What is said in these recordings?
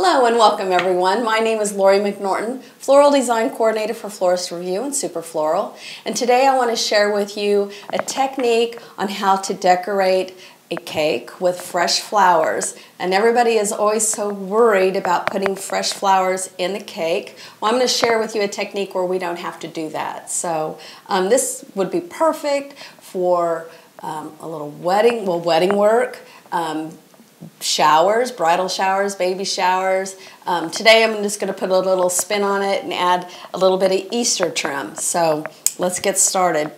Hello and welcome everyone. My name is Lori McNorton, Floral Design Coordinator for Florist Review and Super Floral. And today I want to share with you a technique on how to decorate a cake with fresh flowers. And everybody is always so worried about putting fresh flowers in the cake. Well, I'm going to share with you a technique where we don't have to do that. So this would be perfect for a little wedding work, showers, bridal showers, baby showers. Today I'm just going to put a little spin on it and add a little bit of Easter trim. So let's get started.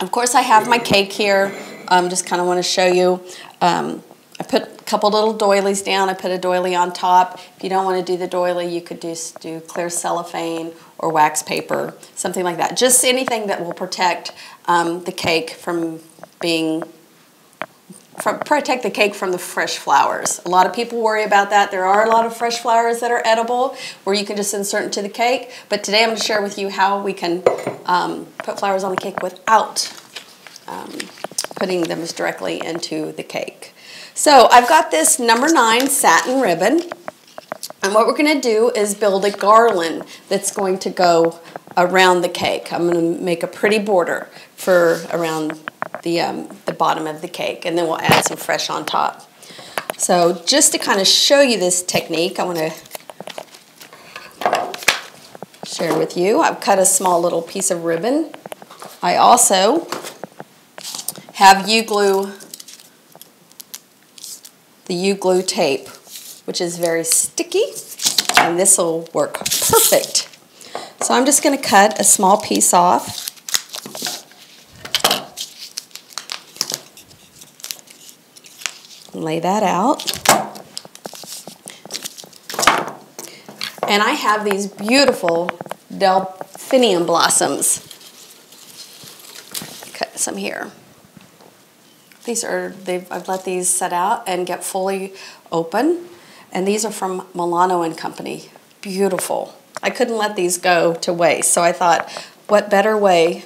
Of course I have my cake here. Just kind of want to show you. I put a couple little doilies down. I put a doily on top. If you don't want to do the doily, you could just do clear cellophane or wax paper, something like that. Just anything that will protect the cake from protect the cake from the fresh flowers. A lot of people worry about that. There are a lot of fresh flowers that are edible where you can just insert into the cake. But today I'm going to share with you how we can put flowers on the cake without putting them directly into the cake. So I've got this number 9 satin ribbon. And what we're going to do is build a garland that's going to go around the cake. I'm going to make a pretty border for around the bottom of the cake, and then we'll add some fresh on top. So just to kind of show you this technique, I want to share with you. I've cut a small little piece of ribbon. I also have the U-glue tape, which is very sticky, and this will work perfect. So I'm just going to cut a small piece off. Lay that out. And I have these beautiful delphinium blossoms. Cut some here. I've let these set out and get fully open. And these are from Milano and Company. Beautiful. I couldn't let these go to waste. So I thought, what better way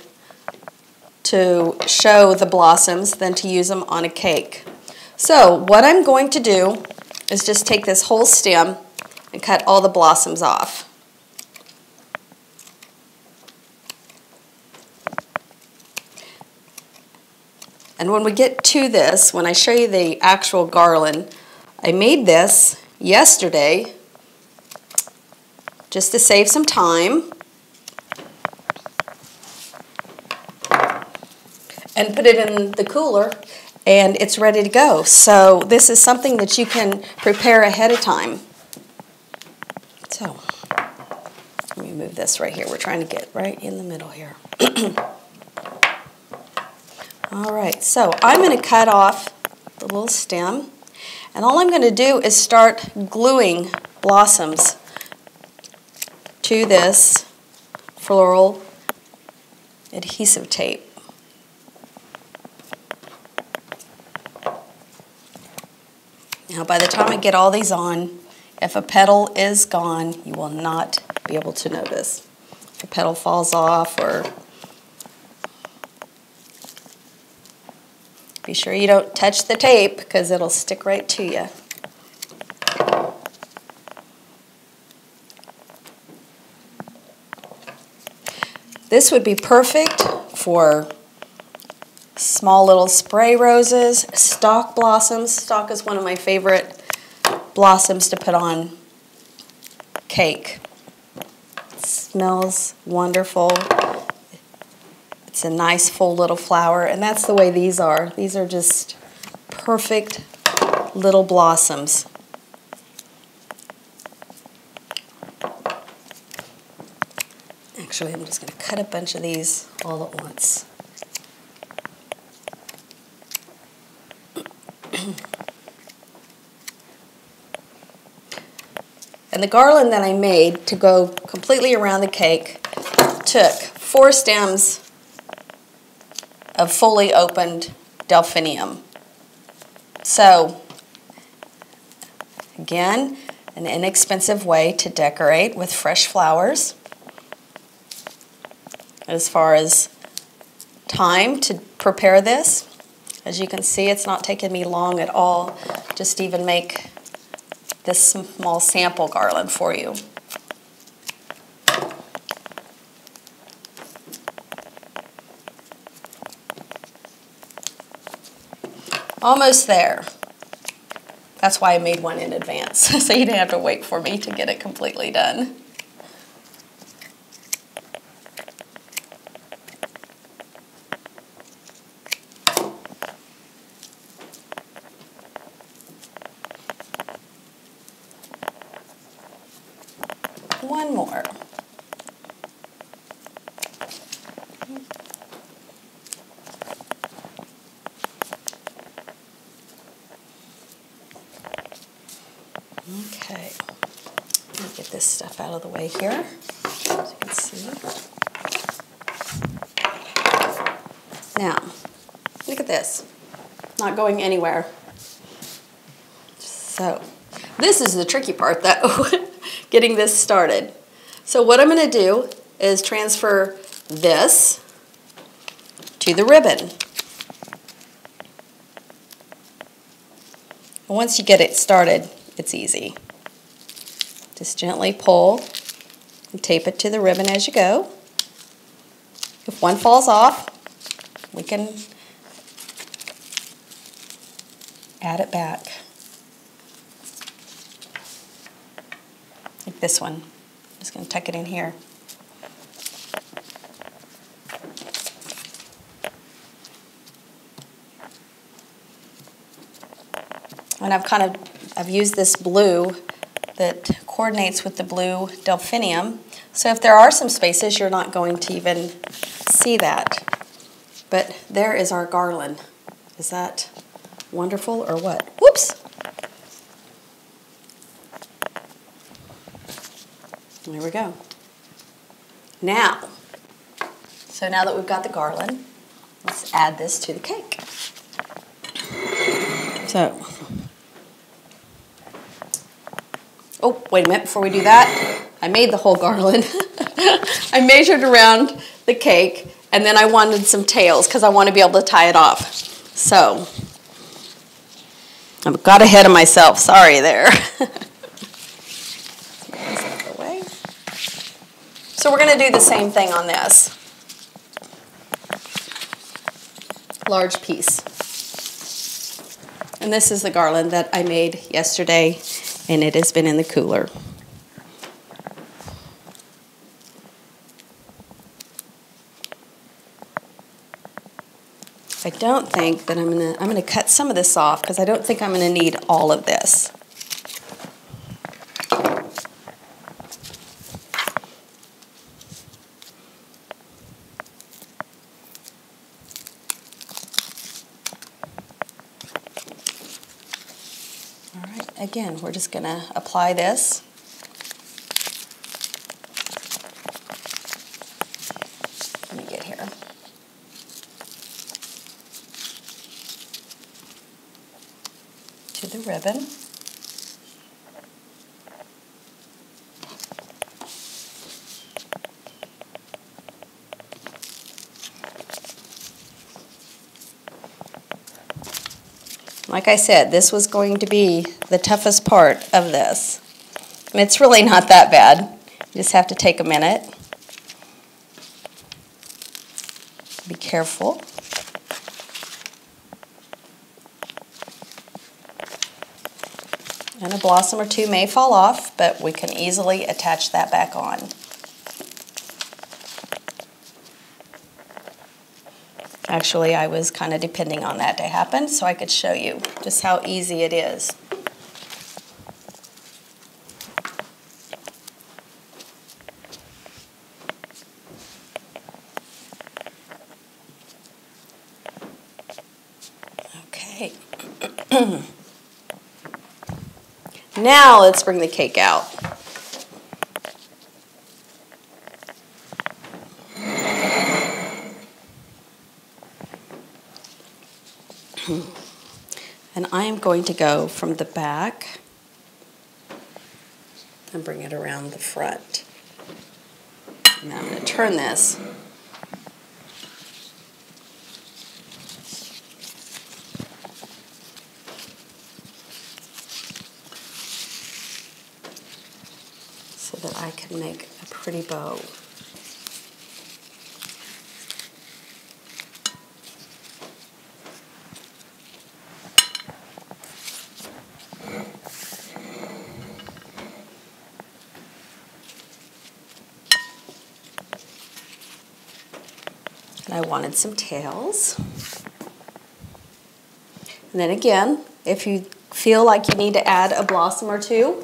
to show the blossoms than to use them on a cake? So what I'm going to do is just take this whole stem and cut all the blossoms off. And when we get to this, when I show you the actual garland, I made this yesterday just to save some time and put it in the cooler, and it's ready to go. So this is something that you can prepare ahead of time. So let me move this right here. We're trying to get right in the middle here. All right, so I'm going to cut off the little stem, and all I'm going to do is start gluing blossoms to this floral adhesive tape. Now, by the time I get all these on, if a petal is gone, you will not be able to notice. If a petal falls off, or be sure you don't touch the tape because it'll stick right to you. This would be perfect for small little spray roses, stalk blossoms. Stalk is one of my favorite blossoms to put on cake. It smells wonderful. It's a nice full little flower, and that's the way these are. These are just perfect little blossoms. Actually, I'm just going to cut a bunch of these all at once. And the garland that I made to go completely around the cake took 4 stems of fully opened delphinium. So, again, an inexpensive way to decorate with fresh flowers. As far as time to prepare this, as you can see, it's not taking me long at all just to even make this small sample garland for you. Almost there. That's why I made one in advance, so you didn't have to wait for me to get it completely done. One more. Okay, let me get this stuff out of the way here so you can see. Now, look at this. Not going anywhere. So, this is the tricky part though, getting this started. So what I'm going to do is transfer this to the ribbon. Once you get it started, it's easy. Just gently pull and tape it to the ribbon as you go. If one falls off, we can add it back. Like this one. I'm just going to tuck it in here. And I've used this blue that coordinates with the blue delphinium. So if there are some spaces, you're not going to even see that. But there is our garland. Is that wonderful or what? Whoops! There we go. Now, so now that we've got the garland, let's add this to the cake. So, oh, wait a minute, before we do that, I made the whole garland. I measured around the cake, and then I wanted some tails because I want to be able to tie it off. So, I got ahead of myself, sorry there. So we're going to do the same thing on this. Large piece. And this is the garland that I made yesterday, and it has been in the cooler. I don't think that I'm gonna cut some of this off because I don't think I'm gonna need all of this. Again, we're just going to apply this. Let me get here. To the ribbon. Like I said, this was going to be the toughest part of this. And it's really not that bad. You just have to take a minute. Be careful. And a blossom or two may fall off, but we can easily attach that back on. Actually, I was kind of depending on that to happen so I could show you just how easy it is. Okay. Now let's bring the cake out. And I'm going to go from the back and bring it around the front. Now I'm going to turn this. that I can make a pretty bow. And I wanted some tails. And then again, if you feel like you need to add a blossom or two,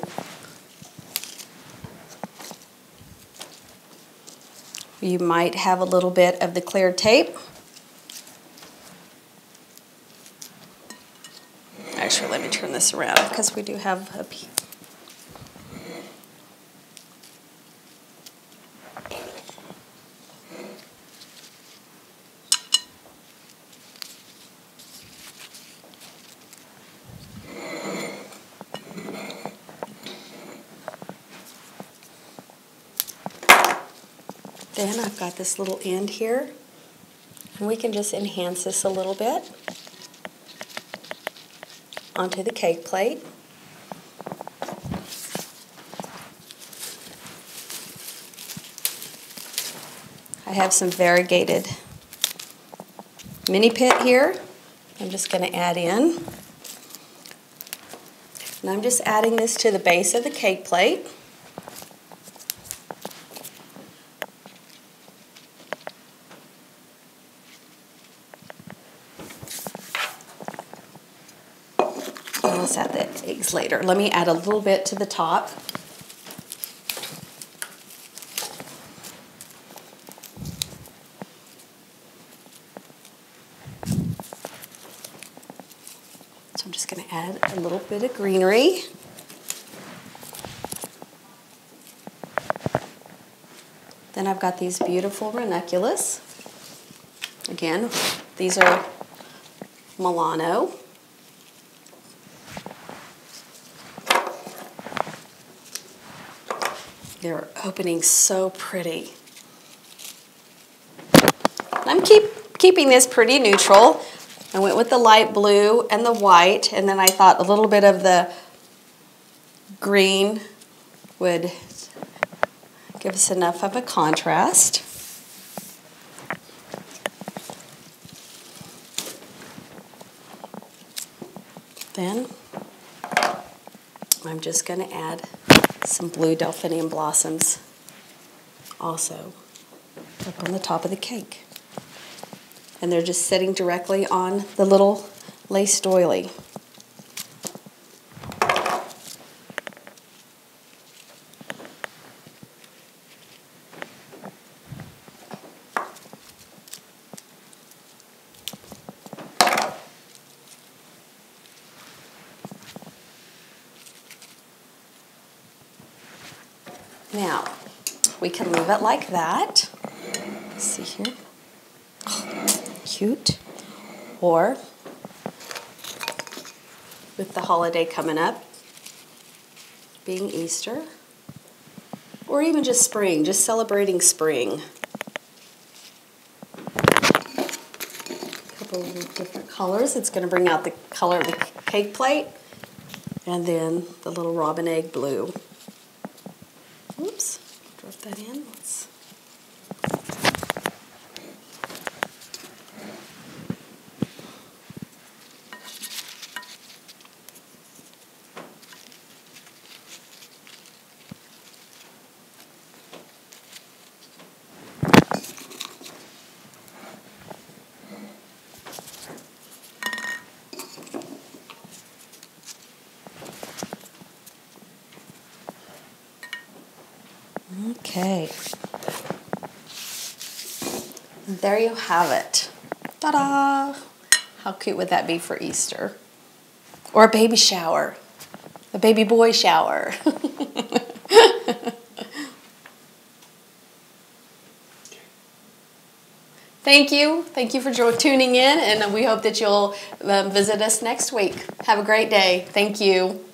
you might have a little bit of the clear tape. Actually, let me turn this around because we do have a piece. Then I've got this little end here, and we can just enhance this a little bit onto the cake plate. I have some variegated mini pit here. I'm just going to add in. And I'm just adding this to the base of the cake plate. Let's add the eggs later. Let me add a little bit to the top. So I'm just going to add a little bit of greenery. Then I've got these beautiful ranunculus. Again, these are Milano. They're opening so pretty. I'm keeping this pretty neutral. I went with the light blue and the white, and then I thought a little bit of the green would give us enough of a contrast. Then I'm just going to add some blue delphinium blossoms also up on the top of the cake. And they're just sitting directly on the little lace doily. Now, we can leave it like that. Let's see here. Oh, cute. Or, with the holiday coming up, being Easter, or even just spring, just celebrating spring. A couple of different colors. It's going to bring out the color of the cake plate, and then the little robin egg blue. Oops, drop that in. Okay, there you have it. Ta-da! How cute would that be for Easter? Or a baby shower, a baby boy shower. Thank you for tuning in, and we hope that you'll visit us next week. Have a great day. Thank you.